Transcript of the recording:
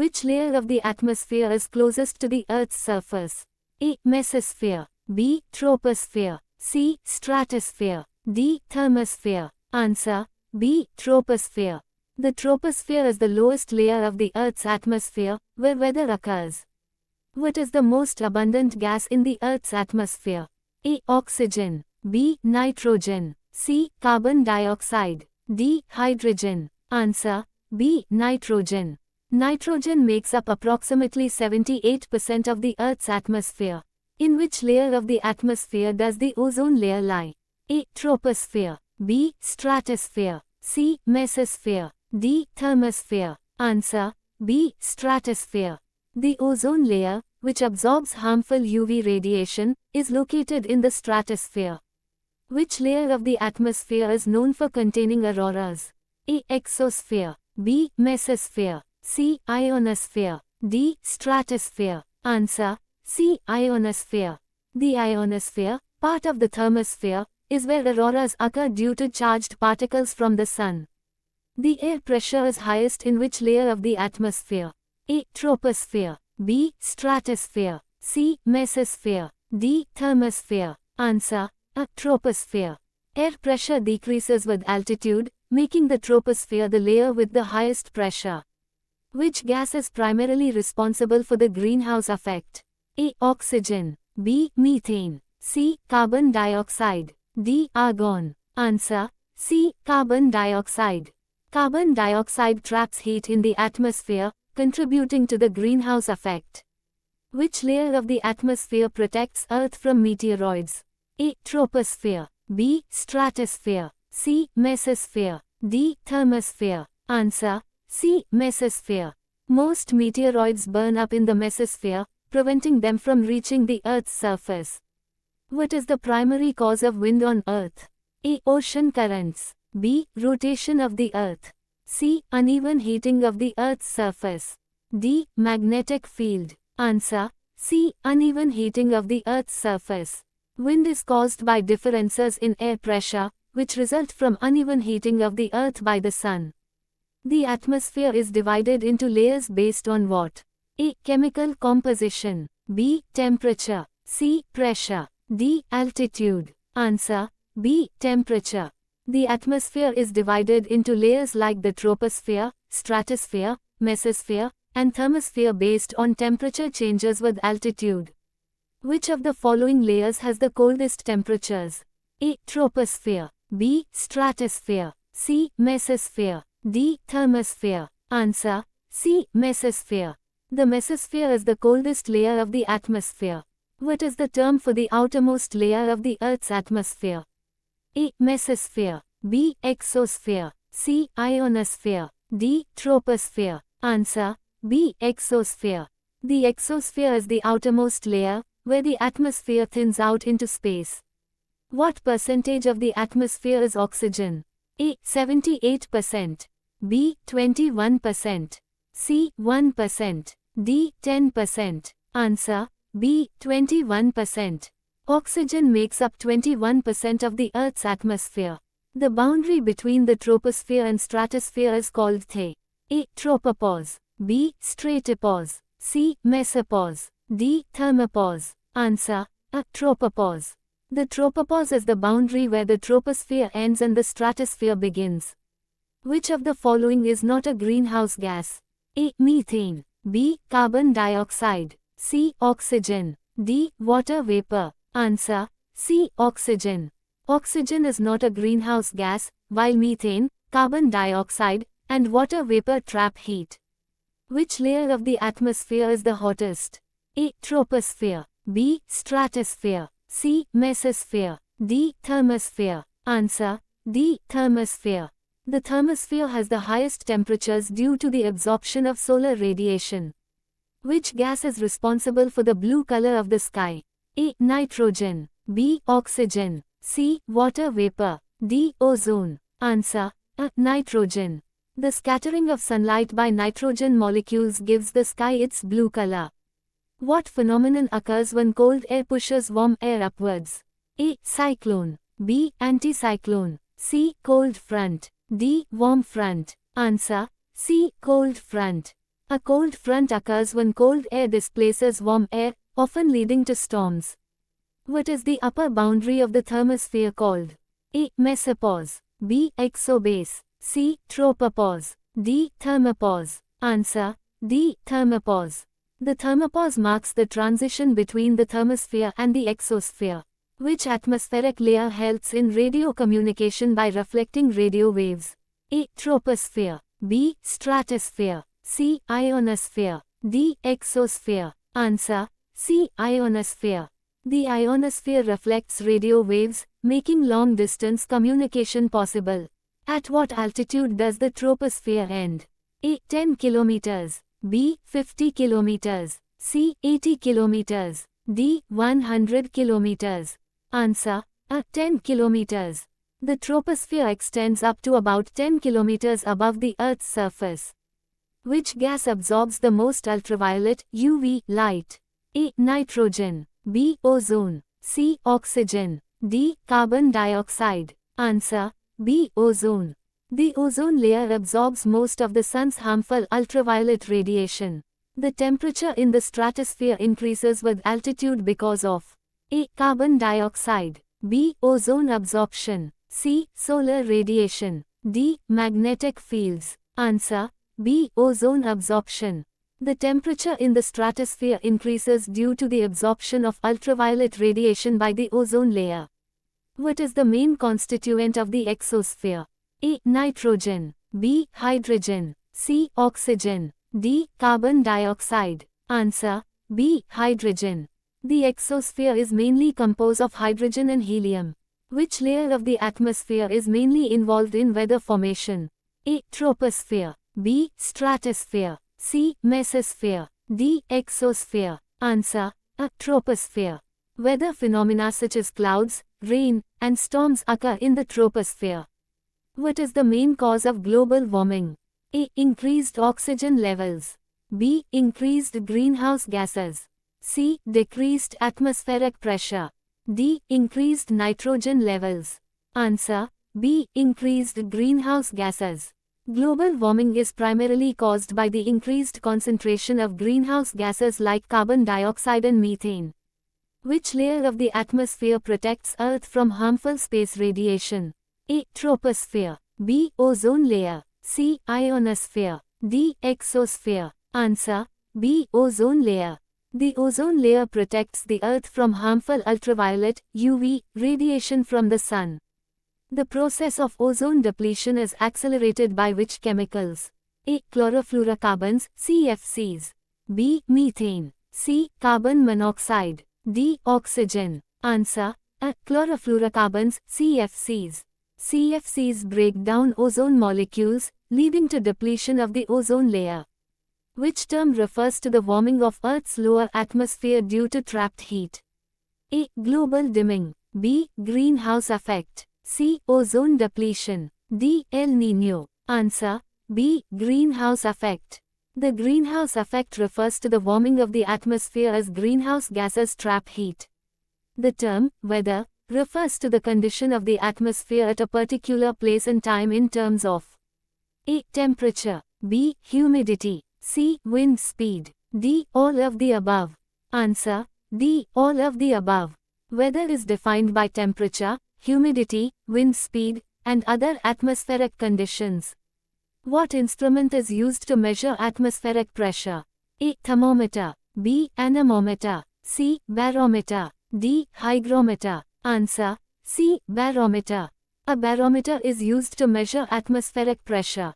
Which layer of the atmosphere is closest to the Earth's surface? A. Mesosphere. B. Troposphere. C. Stratosphere. D. Thermosphere. Answer: B. Troposphere. The troposphere is the lowest layer of the Earth's atmosphere, where weather occurs. What is the most abundant gas in the Earth's atmosphere? A. Oxygen. B. Nitrogen. C. Carbon dioxide. D. Hydrogen. Answer: B. Nitrogen. Nitrogen makes up approximately 78% of the Earth's atmosphere. In which layer of the atmosphere does the ozone layer lie? A. Troposphere. B. Stratosphere. C. Mesosphere. D. Thermosphere. Answer: B. Stratosphere. The ozone layer, which absorbs harmful UV radiation, is located in the stratosphere. Which layer of the atmosphere is known for containing auroras? A. Exosphere. B. Mesosphere. C. Ionosphere. D. Stratosphere. Answer: C. Ionosphere. The ionosphere, part of the thermosphere, is where auroras occur due to charged particles from the sun. The air pressure is highest in which layer of the atmosphere? A. Troposphere. B. Stratosphere. C. Mesosphere. D. Thermosphere. Answer: A. Troposphere. Air pressure decreases with altitude, making the troposphere the layer with the highest pressure. Which gas is primarily responsible for the greenhouse effect? A. Oxygen. B. Methane. C. Carbon dioxide. D. Argon. Answer: C. Carbon dioxide. Carbon dioxide traps heat in the atmosphere, contributing to the greenhouse effect. Which layer of the atmosphere protects Earth from meteoroids? A. Troposphere. B. Stratosphere. C. Mesosphere. D. Thermosphere. Answer: C. Mesosphere. Most meteoroids burn up in the mesosphere, preventing them from reaching the Earth's surface. What is the primary cause of wind on Earth? A. Ocean currents. B. Rotation of the Earth. C. Uneven heating of the Earth's surface. D. Magnetic field. Answer: C. Uneven heating of the Earth's surface. Wind is caused by differences in air pressure, which result from uneven heating of the Earth by the sun. The atmosphere is divided into layers based on what? A. Chemical composition. B. Temperature. C. Pressure. D. Altitude. Answer: B. Temperature. The atmosphere is divided into layers like the troposphere, stratosphere, mesosphere, and thermosphere based on temperature changes with altitude. Which of the following layers has the coldest temperatures? A. Troposphere. B. Stratosphere. C. Mesosphere. D. Thermosphere. Answer: C. Mesosphere. The mesosphere is the coldest layer of the atmosphere. What is the term for the outermost layer of the Earth's atmosphere? A. Mesosphere. B. Exosphere. C. Ionosphere. D. Troposphere. Answer: B. Exosphere. The exosphere is the outermost layer, where the atmosphere thins out into space. What percentage of the atmosphere is oxygen? A. 78%. B. 21%. C. 1%. D. 10%. Answer: B. 21%. Oxygen makes up 21% of the Earth's atmosphere. The boundary between the troposphere and stratosphere is called the A. Tropopause. B. Stratopause. C. Mesopause. D. Thermopause. Answer: A. Tropopause. The tropopause is the boundary where the troposphere ends and the stratosphere begins. Which of the following is not a greenhouse gas? A. Methane. B. Carbon dioxide. C. Oxygen. D. Water vapor. Answer: C. Oxygen. Oxygen is not a greenhouse gas, while methane, carbon dioxide, and water vapor trap heat. Which layer of the atmosphere is the hottest? A. Troposphere. B. Stratosphere. C. Mesosphere. D. Thermosphere. Answer: D. Thermosphere. The thermosphere has the highest temperatures due to the absorption of solar radiation. Which gas is responsible for the blue color of the sky? A. Nitrogen. B. Oxygen. C. Water vapor. D. Ozone. Answer: A. Nitrogen. The scattering of sunlight by nitrogen molecules gives the sky its blue color. What phenomenon occurs when cold air pushes warm air upwards? A. Cyclone. B. Anticyclone. C. Cold front. D. Warm front. Answer: C. Cold front. A cold front occurs when cold air displaces warm air, often leading to storms. What is the upper boundary of the thermosphere called? A. Mesopause. B. Exobase. C. Tropopause. D. Thermopause. Answer: D. Thermopause. The thermopause marks the transition between the thermosphere and the exosphere. Which atmospheric layer helps in radio communication by reflecting radio waves? A. Troposphere. B. Stratosphere. C. Ionosphere. D. Exosphere. Answer: C. Ionosphere. The ionosphere reflects radio waves, making long-distance communication possible. At what altitude does the troposphere end? A. 10 kilometers. B. 50 kilometers. C. 80 kilometers. D. 100 kilometers. Answer: A. 10 kilometers. The troposphere extends up to about 10 kilometers above the Earth's surface. Which gas absorbs the most ultraviolet UV light? A. Nitrogen. B. Ozone. C. Oxygen. D. Carbon dioxide. Answer: B. Ozone. The ozone layer absorbs most of the sun's harmful ultraviolet radiation. The temperature in the stratosphere increases with altitude because of A. Carbon dioxide. B. Ozone absorption. C. Solar radiation. D. Magnetic fields. Answer: B. Ozone absorption. The temperature in the stratosphere increases due to the absorption of ultraviolet radiation by the ozone layer. What is the main constituent of the exosphere? A. Nitrogen. B. Hydrogen. C. Oxygen. D. Carbon dioxide. Answer: B. Hydrogen. The exosphere is mainly composed of hydrogen and helium. Which layer of the atmosphere is mainly involved in weather formation? A. Troposphere. B. Stratosphere. C. Mesosphere. D. Exosphere. Answer: A. Troposphere. Weather phenomena such as clouds, rain, and storms occur in the troposphere. What is the main cause of global warming? A. Increased oxygen levels. B. Increased greenhouse gases. C. Decreased atmospheric pressure. D. Increased nitrogen levels. Answer: B. Increased greenhouse gases. Global warming is primarily caused by the increased concentration of greenhouse gases like carbon dioxide and methane. Which layer of the atmosphere protects Earth from harmful space radiation? A. Troposphere. B. Ozone layer. C. Ionosphere. D. Exosphere. Answer: B. Ozone layer. The ozone layer protects the Earth from harmful ultraviolet UV radiation from the sun. The process of ozone depletion is accelerated by which chemicals? A. Chlorofluorocarbons, CFCs. B. Methane. C. Carbon monoxide. D. Oxygen. Answer: A. Chlorofluorocarbons, CFCs. CFCs break down ozone molecules, leading to depletion of the ozone layer. Which term refers to the warming of Earth's lower atmosphere due to trapped heat? A. Global dimming. B. Greenhouse effect. C. Ozone depletion. D. El Niño. Answer: B. Greenhouse effect. The greenhouse effect refers to the warming of the atmosphere as greenhouse gases trap heat. The term weather refers to the condition of the atmosphere at a particular place and time in terms of A. Temperature. B. Humidity. C. Wind speed. D. All of the above. Answer: D. All of the above. Weather is defined by temperature, humidity, wind speed, and other atmospheric conditions. What instrument is used to measure atmospheric pressure? A. Thermometer. B. Anemometer. C. Barometer. D. Hygrometer. Answer: C. Barometer. A barometer is used to measure atmospheric pressure.